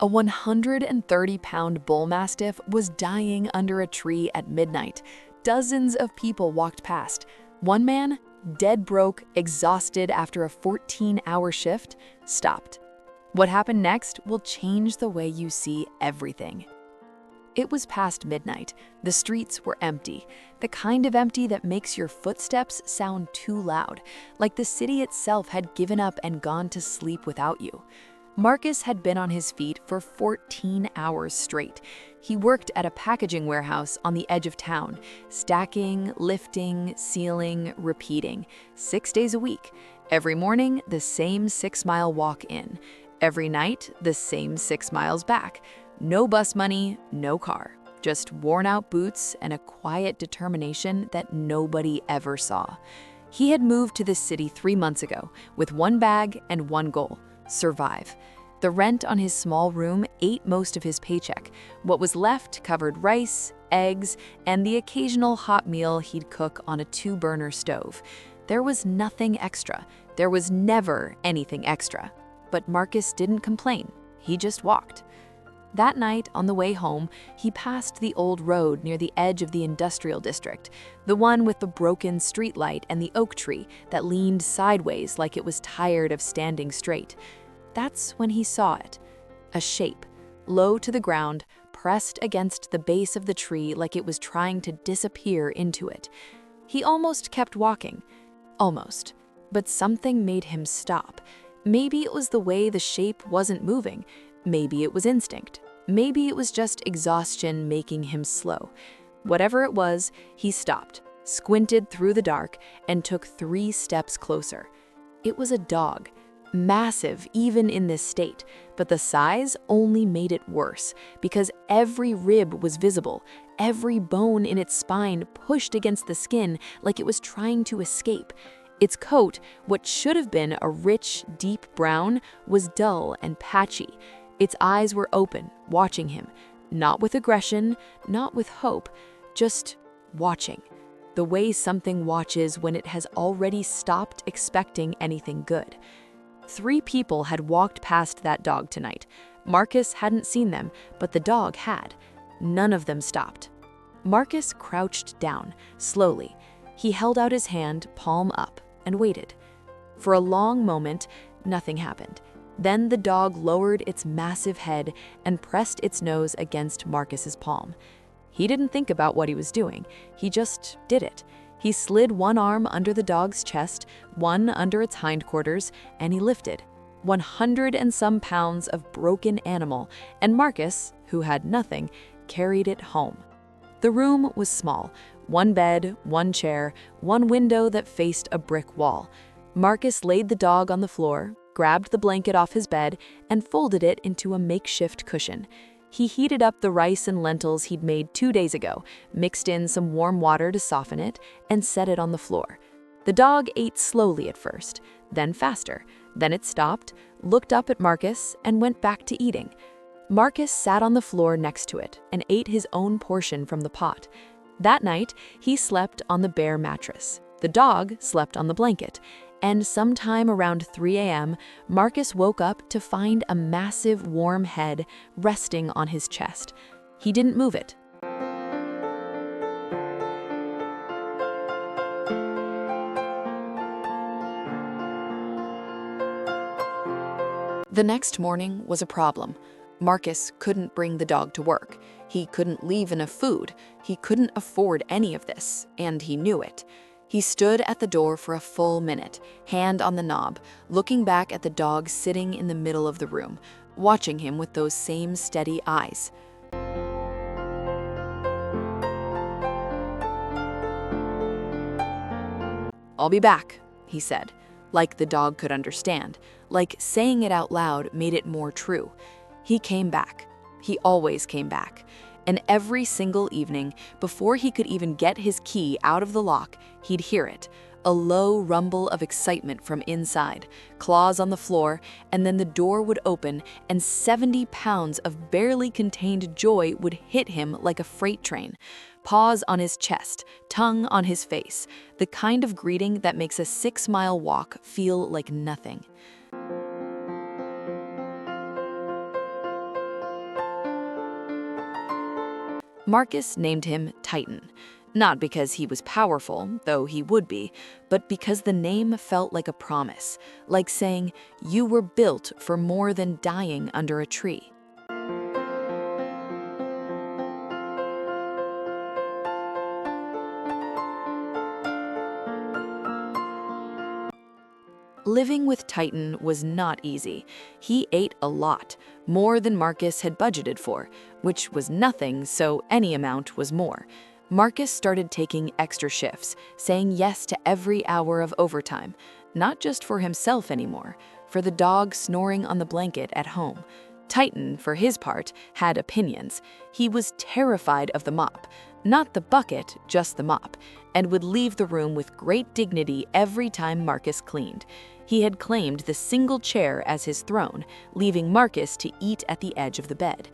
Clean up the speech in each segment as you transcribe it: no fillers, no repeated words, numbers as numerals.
A 130-pound Bullmastiff was dying under a tree at midnight. Dozens of people walked past. One man, dead broke, exhausted after a 14-hour shift, stopped. What happened next will change the way you see everything. It was past midnight. The streets were empty, the kind of empty that makes your footsteps sound too loud, like the city itself had given up and gone to sleep without you. Marcus had been on his feet for 14 hours straight. He worked at a packaging warehouse on the edge of town, stacking, lifting, sealing, repeating, 6 days a week. Every morning, the same 6-mile walk in. Every night, the same 6 miles back. No bus money, no car, just worn-out boots and a quiet determination that nobody ever saw. He had moved to this city 3 months ago with one bag and one goal: survive. The rent on his small room ate most of his paycheck. What was left covered rice, eggs, and the occasional hot meal he'd cook on a 2-burner stove. There was nothing extra. There was never anything extra. But Marcus didn't complain. He just walked. That night, on the way home, he passed the old road near the edge of the industrial district, the one with the broken streetlight and the oak tree that leaned sideways like it was tired of standing straight. That's when he saw it. A shape, low to the ground, pressed against the base of the tree like it was trying to disappear into it. He almost kept walking. Almost. But something made him stop. Maybe it was the way the shape wasn't moving. Maybe it was instinct. Maybe it was just exhaustion making him slow. Whatever it was, he stopped, squinted through the dark, and took 3 steps closer. It was a dog. Massive, even in this state, but the size only made it worse because every rib was visible, every bone in its spine pushed against the skin like it was trying to escape. Its coat, what should have been a rich, deep brown, was dull and patchy. Its eyes were open, watching him, not with aggression, not with hope, just watching. The way something watches when it has already stopped expecting anything good. 3 people had walked past that dog tonight. Marcus hadn't seen them, but the dog had. None of them stopped. Marcus crouched down, slowly. He held out his hand, palm up, and waited. For a long moment, nothing happened. Then the dog lowered its massive head and pressed its nose against Marcus's palm. He didn't think about what he was doing. He just did it. He slid one arm under the dog's chest, one under its hindquarters, and he lifted. 100 and some pounds of broken animal, and Marcus, who had nothing, carried it home. The room was small. 1 bed, 1 chair, 1 window that faced a brick wall. Marcus laid the dog on the floor, grabbed the blanket off his bed, and folded it into a makeshift cushion. He heated up the rice and lentils he'd made 2 days ago, mixed in some warm water to soften it, and set it on the floor. The dog ate slowly at first, then faster. Then it stopped, looked up at Marcus, and went back to eating. Marcus sat on the floor next to it and ate his own portion from the pot. That night, he slept on the bare mattress. The dog slept on the blanket. And sometime around 3 a.m., Marcus woke up to find a massive warm head resting on his chest. He didn't move it. The next morning was a problem. Marcus couldn't bring the dog to work. He couldn't leave enough food. He couldn't afford any of this, and he knew it. He stood at the door for a full minute, hand on the knob, looking back at the dog sitting in the middle of the room, watching him with those same steady eyes. "I'll be back," he said, like the dog could understand, like saying it out loud made it more true. He came back. He always came back. And every single evening, before he could even get his key out of the lock, he'd hear it, a low rumble of excitement from inside, claws on the floor, and then the door would open and 70 pounds of barely contained joy would hit him like a freight train. Paws on his chest, tongue on his face, the kind of greeting that makes a 6-mile walk feel like nothing. Marcus named him Titan. Not because he was powerful, though he would be, but because the name felt like a promise, like saying, "You were built for more than dying under a tree." Living with Titan was not easy. He ate a lot, more than Marcus had budgeted for, which was nothing, so any amount was more. Marcus started taking extra shifts, saying yes to every hour of overtime, not just for himself anymore, for the dog snoring on the blanket at home. Titan, for his part, had opinions. He was terrified of the mop, not the bucket, just the mop, and would leave the room with great dignity every time Marcus cleaned. He had claimed the single chair as his throne, leaving Marcus to eat at the edge of the bed.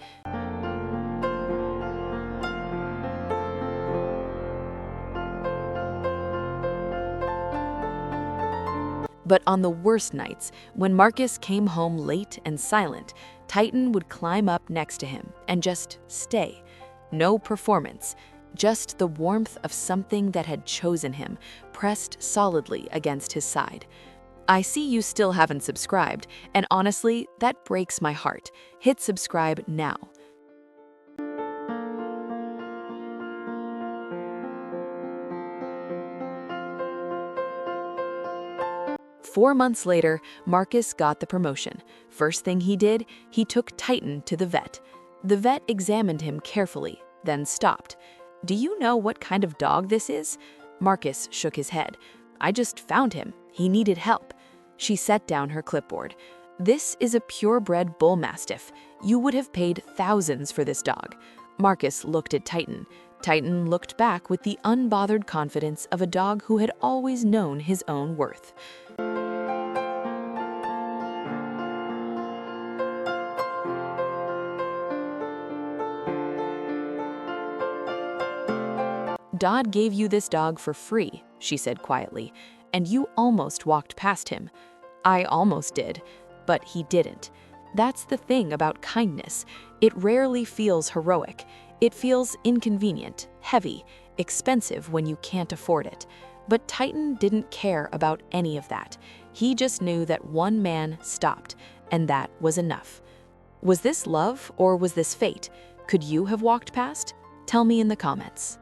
But on the worst nights, when Marcus came home late and silent, Titan would climb up next to him and just stay. No performance, just the warmth of something that had chosen him, pressed solidly against his side. I see you still haven't subscribed, and honestly, that breaks my heart. Hit subscribe now. Four months later, Marcus got the promotion. First thing he did, he took Titan to the vet. The vet examined him carefully, then stopped. "Do you know what kind of dog this is?" Marcus shook his head. "I just found him. He needed help." She set down her clipboard. "This is a purebred Bullmastiff. You would have paid thousands for this dog." Marcus looked at Titan. Titan looked back with the unbothered confidence of a dog who had always known his own worth. "Dodd gave you this dog for free," she said quietly, "and you almost walked past him." "I almost did, but he didn't." That's the thing about kindness. It rarely feels heroic. It feels inconvenient, heavy, expensive when you can't afford it. But Titan didn't care about any of that. He just knew that one man stopped, and that was enough. Was this love or was this fate? Could you have walked past? Tell me in the comments.